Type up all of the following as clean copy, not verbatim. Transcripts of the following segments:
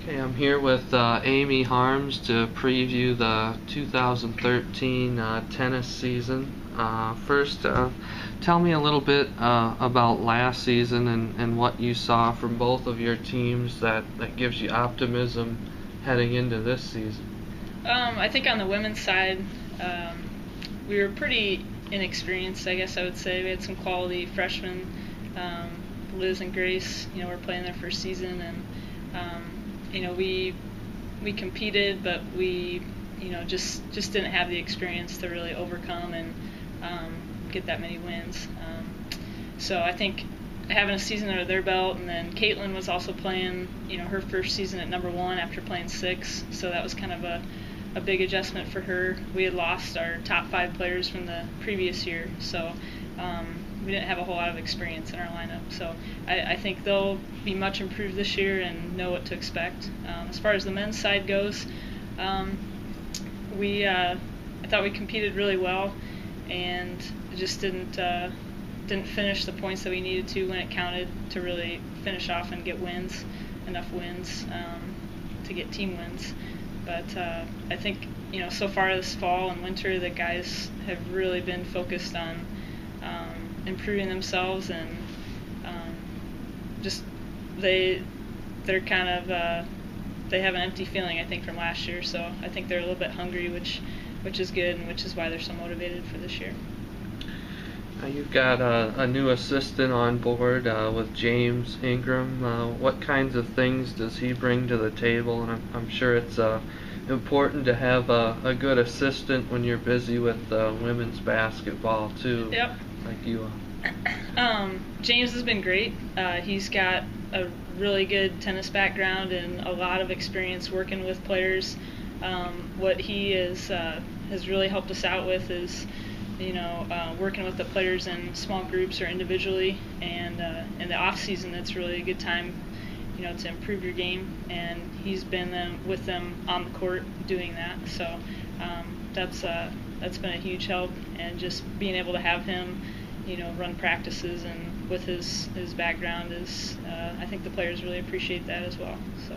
Okay, I'm here with Amy Harms to preview the 2013 tennis season. First, tell me a little bit about last season and what you saw from both of your teams that gives you optimism heading into this season. I think on the women's side, we were pretty inexperienced, I guess I would say. We had some quality freshmen. Liz and Grace, were playing their first season, and we competed, but we, just didn't have the experience to really overcome and get that many wins. So I think having a season under their belt, and then Caitlin was also playing, her first season at number one after playing 6, so that was kind of a big adjustment for her. We had lost our top 5 players from the previous year, so we didn't have a whole lot of experience in our lineup. So I think they'll be much improved this year and know what to expect. As far as the men's side goes, I thought we competed really well, and just didn't finish the points that we needed to when it counted to really finish off and get wins, enough wins to get team wins. But I think, so far this fall and winter, the guys have really been focused on improving themselves, and just they're kind of they have an empty feeling, I think, from last year. So I think they're a little bit hungry, which is good, and which is why they're so motivated for this year. You've got a new assistant on board with James Ingram. What kinds of things does he bring to the table? And I'm sure it's important to have a good assistant when you're busy with women's basketball too. Yep. Like you. James has been great. He's got a really good tennis background and a lot of experience working with players. What he has really helped us out with is working with the players in small groups or individually, and in the off season, it's really a good time, to improve your game. And he's been with them on the court doing that. So that's been a huge help, and just being able to have him, run practices, and with his background is, I think the players really appreciate that as well. So.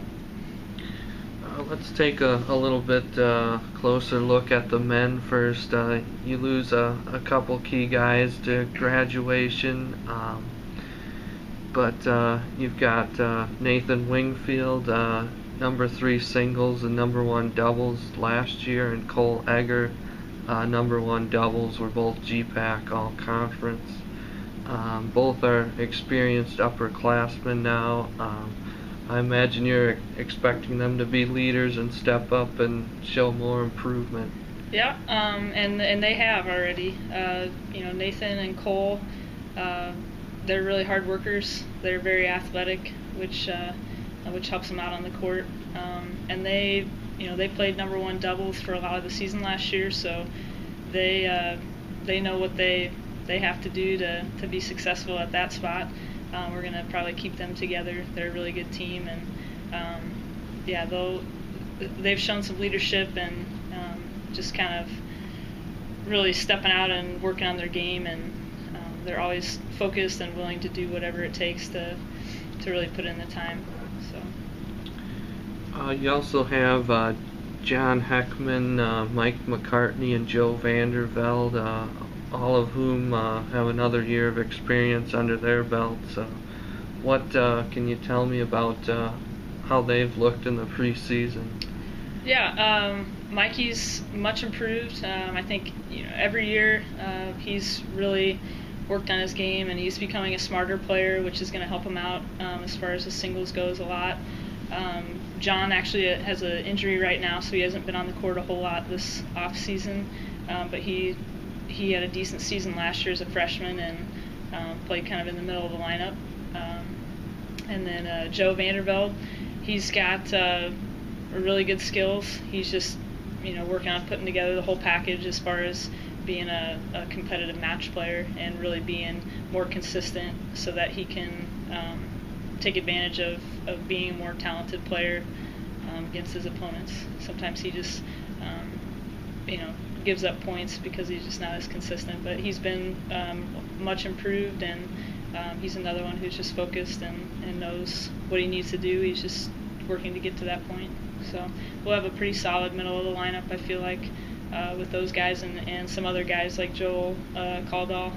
Let's take a little bit closer look at the men first. You lose a couple key guys to graduation, but you've got Nathan Wingfield, number 3 singles and number 1 doubles last year, and Cole Egger, number 1 doubles, were both GPAC all-conference. Both are experienced upperclassmen now. I imagine you're expecting them to be leaders and step up and show more improvement. Yeah, and they have already. Nathan and Cole, they're really hard workers. They're very athletic, which helps them out on the court. And they played number 1 doubles for a lot of the season last year, so they know what they have to do to be successful at that spot. We're going to probably keep them together. They're a really good team, and they've shown some leadership and just kind of really stepping out and working on their game, and they're always focused and willing to do whatever it takes to really put in the time. So. You also have John Heckman, Mike McCartney, and Joe Vandervelde, all of whom have another year of experience under their belts. What can you tell me about how they've looked in the preseason? Yeah, Mikey's much improved. I think every year he's really worked on his game, and he's becoming a smarter player, which is going to help him out as far as the singles goes a lot. John actually has an injury right now, so he hasn't been on the court a whole lot this off season, but he had a decent season last year as a freshman, and played kind of in the middle of the lineup. And then Joe Vandervelde, he's got really good skills. He's just working on putting together the whole package as far as being a competitive match player and really being more consistent, so that he can take advantage of being a more talented player against his opponents. Sometimes he just gives up points because he's just not as consistent, but he's been much improved, and he's another one who's just focused and knows what he needs to do. He's just working to get to that point. So we'll have a pretty solid middle of the lineup, I feel like, with those guys and some other guys like Joel Caldwell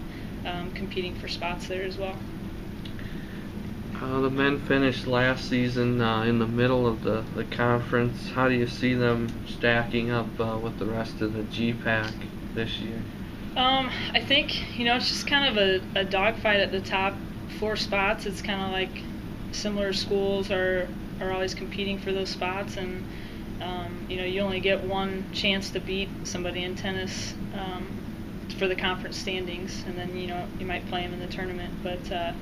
competing for spots there as well. The men finished last season in the middle of the conference. How do you see them stacking up with the rest of the GPAC this year? I think, it's just kind of a dogfight at the top 4 spots. It's kind of like similar schools are always competing for those spots, and you only get one chance to beat somebody in tennis for the conference standings, and then you might play them in the tournament. But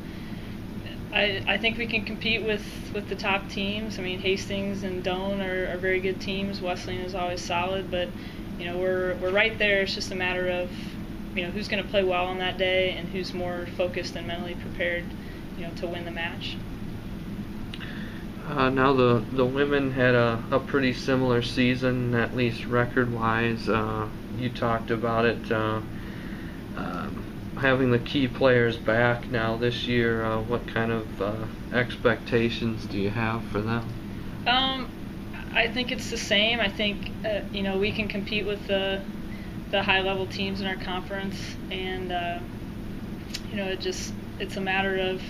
I think we can compete with the top teams. I mean, Hastings and Doane are very good teams. Wesleyan is always solid, but we're right there. It's just a matter of who's going to play well on that day and who's more focused and mentally prepared to win the match. Now the women had a pretty similar season, at least record-wise. You talked about it, having the key players back now this year. What kind of expectations do you have for them? I think it's the same. I think we can compete with the high-level teams in our conference, and it's a matter of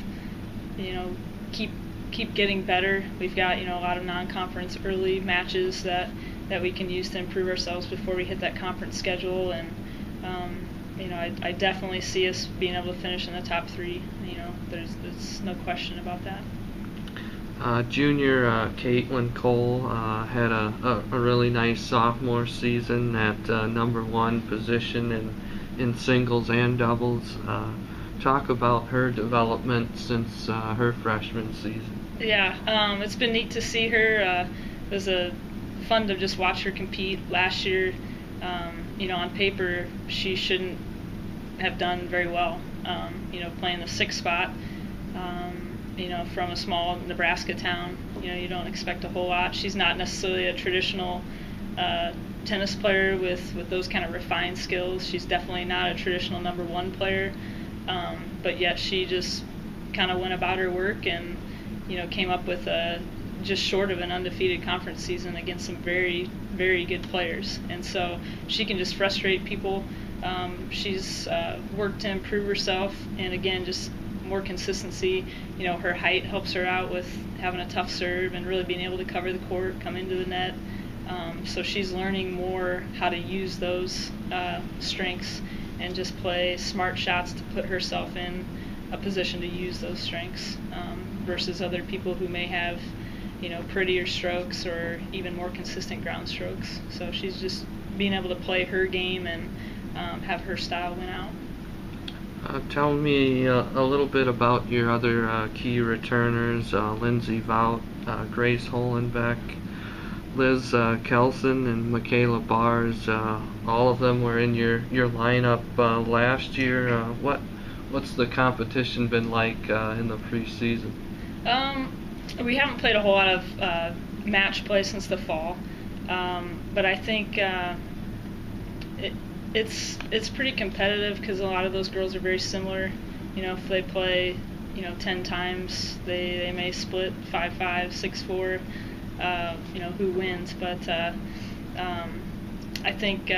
keep getting better. We've got a lot of non-conference early matches that we can use to improve ourselves before we hit that conference schedule, and I definitely see us being able to finish in the top 3. There's no question about that. Junior Caitlin Cole had a really nice sophomore season at number 1 position in singles and doubles. Talk about her development since her freshman season. Yeah, it's been neat to see her. It was fun to just watch her compete last year. On paper, she shouldn't have done very well. Playing the 6th spot. From a small Nebraska town, you don't expect a whole lot. She's not necessarily a traditional tennis player with those kind of refined skills. She's definitely not a traditional number 1 player, but yet she just kind of went about her work and came up with just short of an undefeated conference season against some very, very good players. And so she can just frustrate people. She's worked to improve herself, and again, just more consistency. Her height helps her out with having a tough serve and really being able to cover the court, come into the net. So she's learning more how to use those strengths and just play smart shots to put herself in a position to use those strengths versus other people who may have prettier strokes or even more consistent ground strokes. So she's just being able to play her game and have her style win out. Tell me a little bit about your other key returners, Lindsay Vout, Grace Holenbeck, Liz Kelson, and Michaela Bars. All of them were in your lineup last year. What's the competition been like in the preseason? We haven't played a whole lot of match play since the fall, but I think it's pretty competitive because a lot of those girls are very similar. If they play 10 times, they may split 5-5, 6-4. Who wins? But I think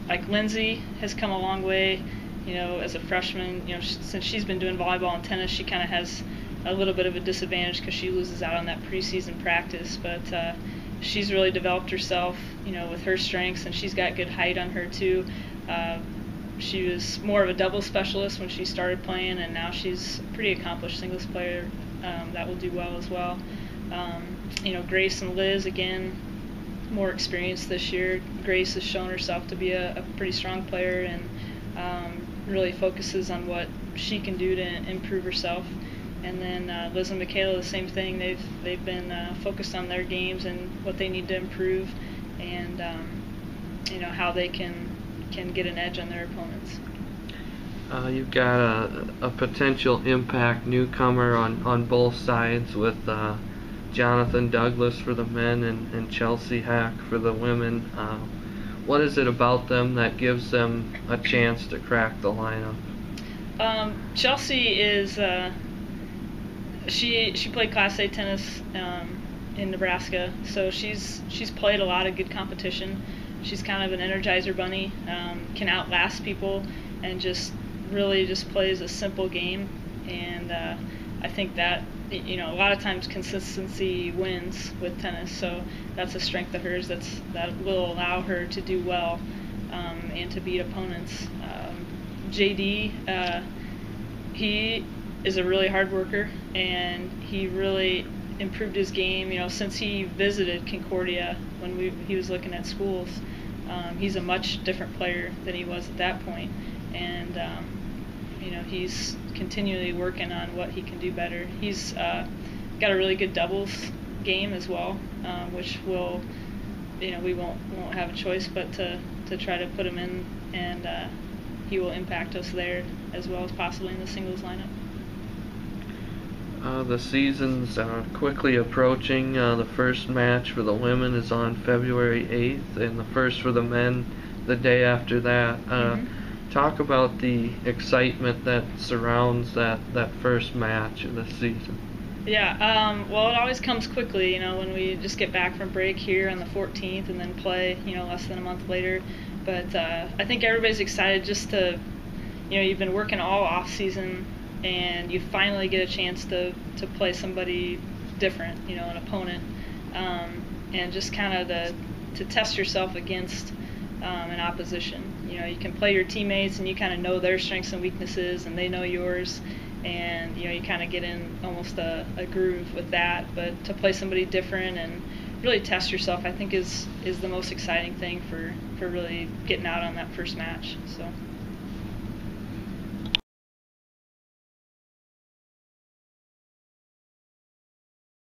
like Lindsay has come a long way. As a freshman, since she's been doing volleyball and tennis, she kind of has a little bit of a disadvantage because she loses out on that preseason practice. But she's really developed herself, with her strengths, and she's got good height on her too. She was more of a doubles specialist when she started playing, and now she's a pretty accomplished singles player that will do well as well. Grace and Liz, again, more experienced this year. Grace has shown herself to be a pretty strong player and really focuses on what she can do to improve herself. And then Liz and Michaela, the same thing. They've been focused on their games and what they need to improve, and how they can get an edge on their opponents. You've got a potential impact newcomer on both sides with Jonathan Douglas for the men and Chelsea Hack for the women. What is it about them that gives them a chance to crack the lineup? Chelsea is she played Class A tennis in Nebraska. So she's played a lot of good competition. She's kind of an energizer bunny, can outlast people, and just really just plays a simple game. And I think that a lot of times consistency wins with tennis. So that's a strength of hers that will allow her to do well and to beat opponents. JD, he is a really hard worker, and he really improved his game. Since he visited Concordia when he was looking at schools, he's a much different player than he was at that point, and he's continually working on what he can do better. He's got a really good doubles game as well, which we won't have a choice but to try to put him in, and he will impact us there as well as possibly in the singles lineup. The season's quickly approaching. The first match for the women is on February 8th, and the first for the men the day after that. Talk about the excitement that surrounds that first match of the season. Yeah, well, it always comes quickly, when we just get back from break here on the 14th and then play, less than a month later. But I think everybody's excited just to, you've been working all off season, and you finally get a chance to play somebody different, an opponent, and just kind of to test yourself against an opposition. You can play your teammates, and you kind of know their strengths and weaknesses, and they know yours, and you kind of get in almost a groove with that. But to play somebody different and really test yourself, I think is the most exciting thing for really getting out on that first match. So.